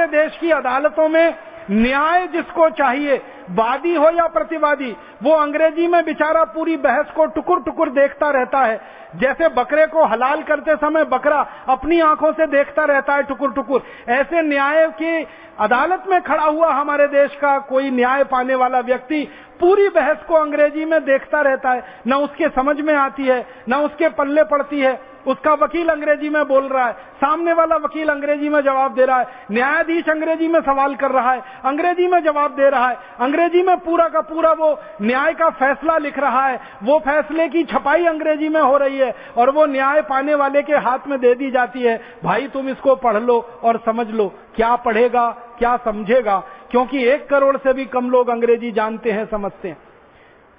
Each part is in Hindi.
हमारे देश की अदालतों में न्याय जिसको चाहिए, वादी हो या प्रतिवादी, वो अंग्रेजी में बेचारा पूरी बहस को टुकुर टुकुर देखता रहता है। जैसे बकरे को हलाल करते समय बकरा अपनी आंखों से देखता रहता है टुकुर टुकुर, ऐसे न्याय की अदालत में खड़ा हुआ हमारे देश का कोई न्याय पाने वाला व्यक्ति पूरी बहस को अंग्रेजी में देखता रहता है। न उसके समझ में आती है, न उसके पल्ले पड़ती है। उसका वकील अंग्रेजी में बोल रहा है, सामने वाला वकील अंग्रेजी में जवाब दे रहा है, न्यायाधीश अंग्रेजी में सवाल कर रहा है, अंग्रेजी में जवाब दे रहा है, अंग्रेजी में पूरा का पूरा वो न्याय का फैसला लिख रहा है। वो फैसले की छपाई अंग्रेजी में हो रही है और वो न्याय पाने वाले के हाथ में दे दी जाती है। भाई तुम इसको पढ़ लो और समझ लो। क्या पढ़ेगा, क्या समझेगा? क्योंकि 1 करोड़ से भी कम लोग अंग्रेजी जानते हैं, समझते हैं।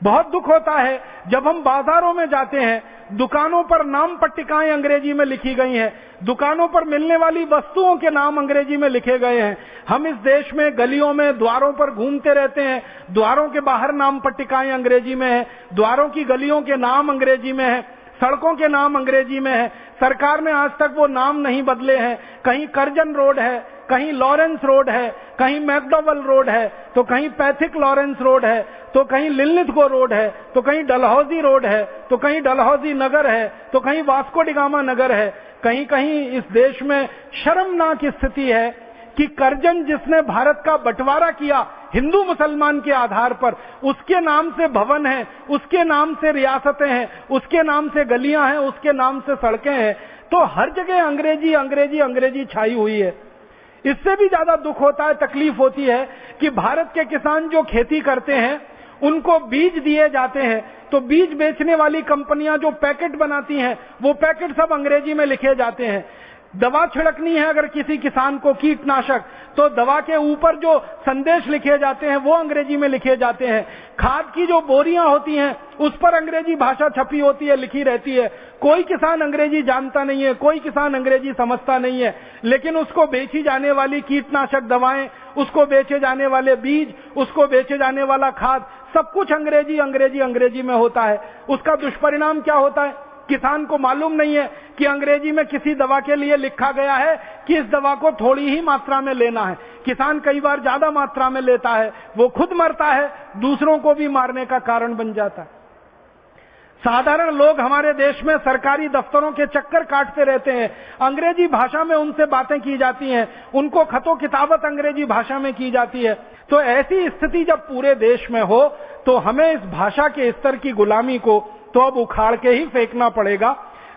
बहुत दुख होता है जब हम बाजारों में जाते हैं, दुकानों पर नाम पट्टिकाएं अंग्रेजी में लिखी गई हैं, दुकानों पर मिलने वाली वस्तुओं के नाम अंग्रेजी में लिखे गए हैं। हम इस देश में गलियों में द्वारों पर घूमते रहते हैं, द्वारों के बाहर नाम पट्टिकाएं अंग्रेजी में है, द्वारों की गलियों के नाम अंग्रेजी में है, सड़कों के नाम अंग्रेजी में है। सरकार ने आज तक वो नाम नहीं बदले हैं। कहीं कर्जन रोड है, कहीं लॉरेंस रोड है, कहीं मैकडॉवल रोड है, तो कहीं पैथिक लॉरेंस रोड है, तो कहीं लिलिथगो रोड है, तो कहीं डलहौजी रोड है, तो कहीं डलहौजी नगर है, तो कहीं वास्को डिगामा नगर है। कहीं कहीं इस देश में शर्मनाक स्थिति है कि कर्जन जिसने भारत का बंटवारा किया हिंदू मुसलमान के आधार पर, उसके नाम से भवन है, उसके नाम से रियासतें हैं, उसके नाम से गलियां हैं, उसके नाम से सड़कें हैं। तो हर जगह अंग्रेजी अंग्रेजी अंग्रेजी छाई हुई है। इससे भी ज्यादा दुख होता है, तकलीफ होती है कि भारत के किसान जो खेती करते हैं उनको बीज दिए जाते हैं, तो बीज बेचने वाली कंपनियां जो पैकेट बनाती हैं वो पैकेट सब अंग्रेजी में लिखे जाते हैं। दवा छिड़कनी है अगर किसी किसान को कीटनाशक, तो दवा के ऊपर जो संदेश लिखे जाते हैं वो अंग्रेजी में लिखे जाते हैं। खाद की जो बोरियां होती हैं उस पर अंग्रेजी भाषा छपी होती है, लिखी रहती है। कोई किसान अंग्रेजी जानता नहीं है, कोई किसान अंग्रेजी समझता नहीं है, लेकिन उसको बेची जाने वाली कीटनाशक दवाएं, उसको बेचे जाने वाले बीज, उसको बेचे जाने वाला खाद, सब कुछ अंग्रेजी अंग्रेजी अंग्रेजी में होता है। उसका दुष्परिणाम क्या होता है? किसान को मालूम नहीं है कि अंग्रेजी में किसी दवा के लिए लिखा गया है कि इस दवा को थोड़ी ही मात्रा में लेना है। किसान कई बार ज्यादा मात्रा में लेता है, वो खुद मरता है, दूसरों को भी मारने का कारण बन जाता है। साधारण लोग हमारे देश में सरकारी दफ्तरों के चक्कर काटते रहते हैं, अंग्रेजी भाषा में उनसे बातें की जाती हैं, उनको खतो किताबत अंग्रेजी भाषा में की जाती है। तो ऐसी स्थिति जब पूरे देश में हो तो हमें इस भाषा के स्तर की गुलामी को तो अब उखाड़ के ही फेंकना पड़ेगा।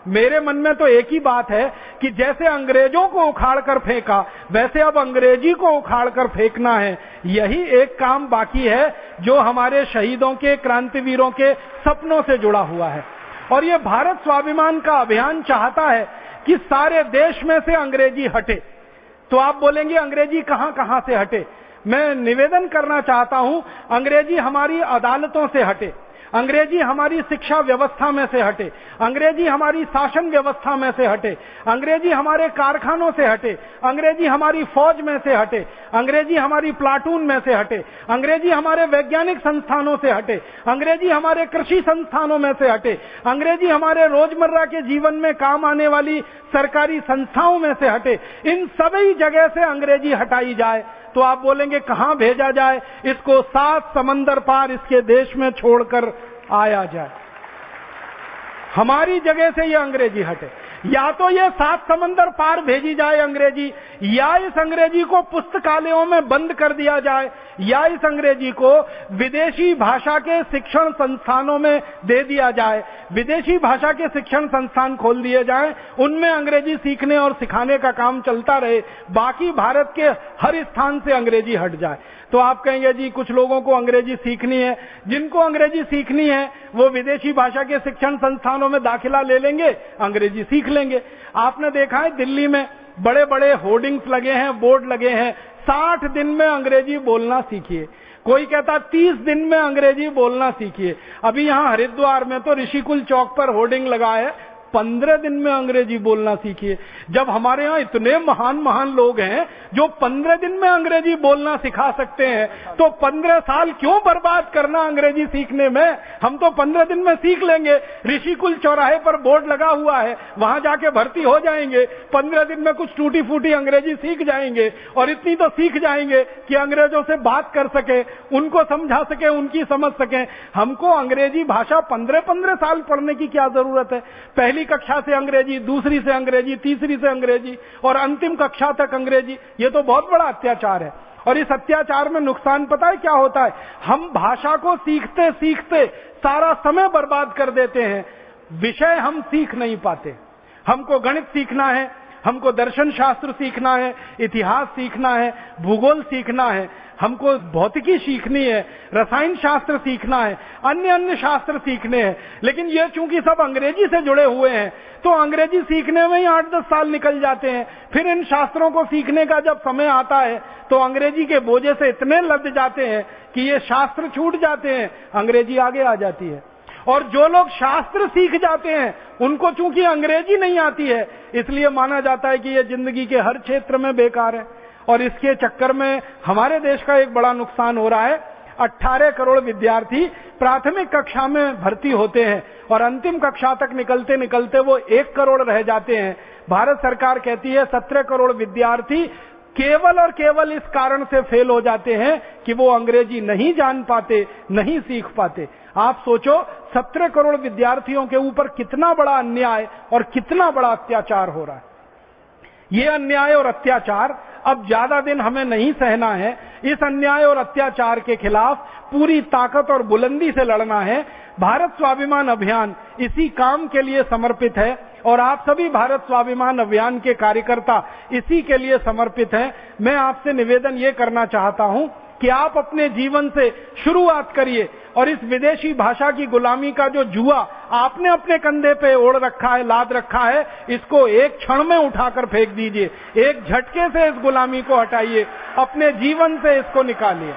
मेरे मन में तो एक ही बात है कि जैसे अंग्रेजों को उखाड़ कर फेंका, वैसे अब अंग्रेजी को उखाड़ कर फेंकना है। यही एक काम बाकी है जो हमारे शहीदों के, क्रांतिवीरों के सपनों से जुड़ा हुआ है। और ये भारत स्वाभिमान का अभियान चाहता है कि सारे देश में से अंग्रेजी हटे। तो आप बोलेंगे अंग्रेजी कहां कहां से हटे? मैं निवेदन करना चाहता हूं, अंग्रेजी हमारी अदालतों से हटे, अंग्रेजी हमारी शिक्षा व्यवस्था में से हटे, अंग्रेजी हमारी शासन व्यवस्था में से हटे, अंग्रेजी हमारे कारखानों से हटे, अंग्रेजी हमारी फौज में से हटे, अंग्रेजी हमारी प्लाटून में से हटे, अंग्रेजी हमारे वैज्ञानिक संस्थानों से हटे, अंग्रेजी हमारे कृषि संस्थानों में से हटे, अंग्रेजी हमारे रोजमर्रा के जीवन में काम आने वाली सरकारी संस्थाओं में से हटे। इन सभी जगह से अंग्रेजी हटाई जाए। तो आप बोलेंगे कहां भेजा जाए? इसको 7 समंदर पार इसके देश में छोड़कर आया जाए। हमारी जगह से ये अंग्रेजी हटे। या तो ये 7 समंदर पार भेजी जाए अंग्रेजी, या इस अंग्रेजी को पुस्तकालयों में बंद कर दिया जाए, या इस अंग्रेजी को विदेशी भाषा के शिक्षण संस्थानों में दे दिया जाए। विदेशी भाषा के शिक्षण संस्थान खोल दिए जाएं, उनमें अंग्रेजी सीखने और सिखाने का काम चलता रहे, बाकी भारत के हर स्थान से अंग्रेजी हट जाए। तो आप कहेंगे जी कुछ लोगों को अंग्रेजी सीखनी है, जिनको अंग्रेजी सीखनी है वो विदेशी भाषा के शिक्षण संस्थानों में दाखिला ले लेंगे, अंग्रेजी सीख लेंगे। आपने देखा है दिल्ली में बड़े बड़े होर्डिंग्स लगे हैं, बोर्ड लगे हैं, 60 दिन में अंग्रेजी बोलना सीखिए। कोई कहता 30 दिन में अंग्रेजी बोलना सीखिए। अभी यहां हरिद्वार में तो ऋषिकुल चौक पर होर्डिंग लगा है, 15 दिन में अंग्रेजी बोलना सीखिए। जब हमारे यहाँ इतने महान महान लोग हैं जो 15 दिन में अंग्रेजी बोलना सिखा सकते हैं, तो 15 साल क्यों बर्बाद करना अंग्रेजी सीखने में? हम तो 15 दिन में सीख लेंगे। ऋषिकुल चौराहे पर बोर्ड लगा हुआ है, वहां जाके भर्ती हो जाएंगे, 15 दिन में कुछ टूटी फूटी अंग्रेजी सीख जाएंगे, और इतनी तो सीख जाएंगे कि अंग्रेजों से बात कर सके, उनको समझा सके, उनकी समझ सके। हमको अंग्रेजी भाषा 15-15 साल पढ़ने की क्या जरूरत है? पहली कक्षा से अंग्रेजी, दूसरी से अंग्रेजी, तीसरी से अंग्रेजी, और अंतिम कक्षा तक अंग्रेजी। ये तो बहुत बड़ा अत्याचार है। और इस अत्याचार में नुकसान पता है क्या होता है? हम भाषा को सीखते सीखते सारा समय बर्बाद कर देते हैं, विषय हम सीख नहीं पाते। हमको गणित सीखना है, हमको दर्शन शास्त्र सीखना है, इतिहास सीखना है, भूगोल सीखना है, हमको भौतिकी सीखनी है, रसायन शास्त्र सीखना है, अन्य अन्य शास्त्र सीखने हैं, लेकिन ये चूंकि सब अंग्रेजी से जुड़े हुए हैं तो अंग्रेजी सीखने में ही 8-10 साल निकल जाते हैं। फिर इन शास्त्रों को सीखने का जब समय आता है तो अंग्रेजी के बोझे से इतने लद जाते हैं कि ये शास्त्र छूट जाते हैं, अंग्रेजी आगे आ जाती है। और जो लोग शास्त्र सीख जाते हैं उनको चूंकि अंग्रेजी नहीं आती है, इसलिए माना जाता है कि ये जिंदगी के हर क्षेत्र में बेकार है। और इसके चक्कर में हमारे देश का एक बड़ा नुकसान हो रहा है। 18 करोड़ विद्यार्थी प्राथमिक कक्षा में भर्ती होते हैं और अंतिम कक्षा तक निकलते निकलते वो 1 करोड़ रह जाते हैं। भारत सरकार कहती है 17 करोड़ विद्यार्थी केवल और केवल इस कारण से फेल हो जाते हैं कि वो अंग्रेजी नहीं जान पाते, नहीं सीख पाते। आप सोचो 17 करोड़ विद्यार्थियों के ऊपर कितना बड़ा अन्याय और कितना बड़ा अत्याचार हो रहा है। ये अन्याय और अत्याचार अब ज्यादा दिन हमें नहीं सहना है। इस अन्याय और अत्याचार के खिलाफ पूरी ताकत और बुलंदी से लड़ना है। भारत स्वाभिमान अभियान इसी काम के लिए समर्पित है और आप सभी भारत स्वाभिमान अभियान के कार्यकर्ता इसी के लिए समर्पित हैं। मैं आपसे निवेदन ये करना चाहता हूं कि आप अपने जीवन से शुरुआत करिए और इस विदेशी भाषा की गुलामी का जो जुआ आपने अपने कंधे पे ओढ़ रखा है, लाद रखा है, इसको एक क्षण में उठाकर फेंक दीजिए। एक झटके से इस गुलामी को हटाइए, अपने जीवन से इसको निकालिए।